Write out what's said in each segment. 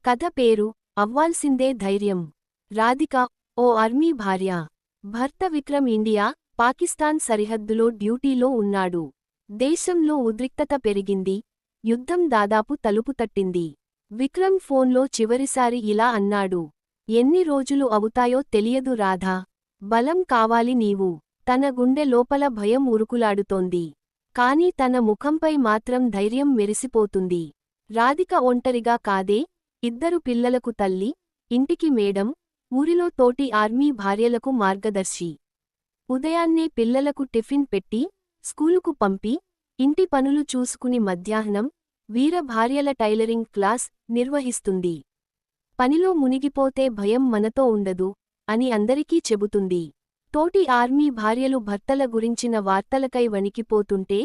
కథ పేరు అవ్వాల్సిందే ధైర్యం. రాధిక ఓ ఆర్మీ భార్య. భర్త విక్రమ్ ఇండియా, పాకిస్తాన్ సరిహద్దులో డ్యూటీలో ఉన్నాడు. దేశంలో ఉద్రిక్తత పెరిగింది. యుద్ధం దాదాపు తలుపు తట్టింది. విక్రమ్ ఫోన్లో చివరిసారి ఇలా అన్నాడు. ఎన్ని రోజులు అవుతాయో తెలియదు రాధా. బలం కావాలి నీవు. తన గుండె లోపల భయం ఉరుకులాడుతోంది. కాని తన ముఖంపై మాత్రం ధైర్యం మెరిసిపోతుంది. రాధిక ఒంటరిగా కాదే, ఇద్దరు పిల్లలకు తల్లి, ఇంటికి మేడం, ఊరిలో తోటి ఆర్మీ భార్యలకు మార్గదర్శి. ఉదయాన్నే పిల్లలకు టిఫిన్ పెట్టి, స్కూలుకు పంపి, ఇంటి పనులు చూసుకుని మధ్యాహ్నం, వీర భార్యల టైలరింగ్ క్లాస్ నిర్వహిస్తుంది. పనిలో మునిగిపోతే భయం మనతో ఉండదు అని అందరికీ చెబుతుంది. తోటి ఆర్మీ భార్యలు భర్తల గురించిన వార్తలకై వణికిపోతుంటే,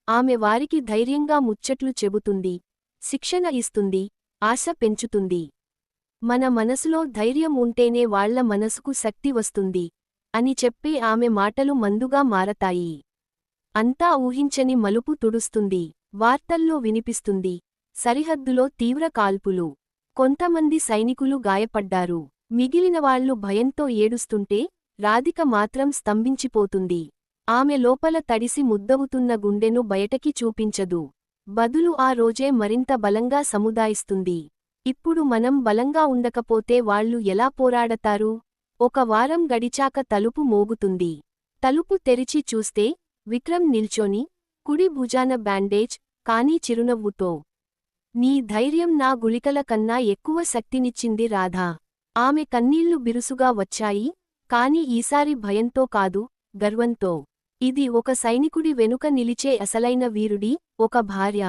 ఆమె వారికి ధైర్యంగా ముచ్చట్లు చెబుతుంది, శిక్షణ ఇస్తుంది, ఆశ పెంచుతుంది. మన మనసులో ధైర్యం ఉంటేనే వాళ్ల మనసుకు శక్తి వస్తుంది అని చెప్పే ఆమె మాటలు మందుగా మారతాయి. అంతా ఊహించని మలుపు తుడుస్తుంది. వార్తల్లో వినిపిస్తుంది, సరిహద్దులో తీవ్ర కాల్పులు. కొంతమంది సైనికులు గాయపడ్డారు. మిగిలినవాళ్లు భయంతో ఏడుస్తుంటే, రాధిక మాత్రం స్తంభించిపోతుంది. ఆమె లోపల తడిసి ముద్దవుతున్న గుండెను బయటకి చూపించదు. బదులు ఆ రోజే మరింత బలంగా సముదాయిస్తుంది. ఇప్పుడు మనం బలంగా ఉండకపోతే వాళ్లు ఎలా పోరాడతారు? ఒక వారం గడిచాక తలుపు మోగుతుంది. తలుపు తెరిచి చూస్తే విక్రమ్ నిల్చొని, కుడి భుజాన బ్యాండేజ్, కానీ చిరునవ్వుతో. నీ ధైర్యం నా గుళికల కన్నా ఎక్కువ శక్తినిచ్చింది రాధా. ఆమె కన్నీళ్లు బిరుసుగా వచ్చాయి, కాని ఈసారి భయంతో కాదు, గర్వంతో. ఇది ఒక సైనికుడి వెనుక నిలిచే అసలైన వీరుడి, ఒక భార్య.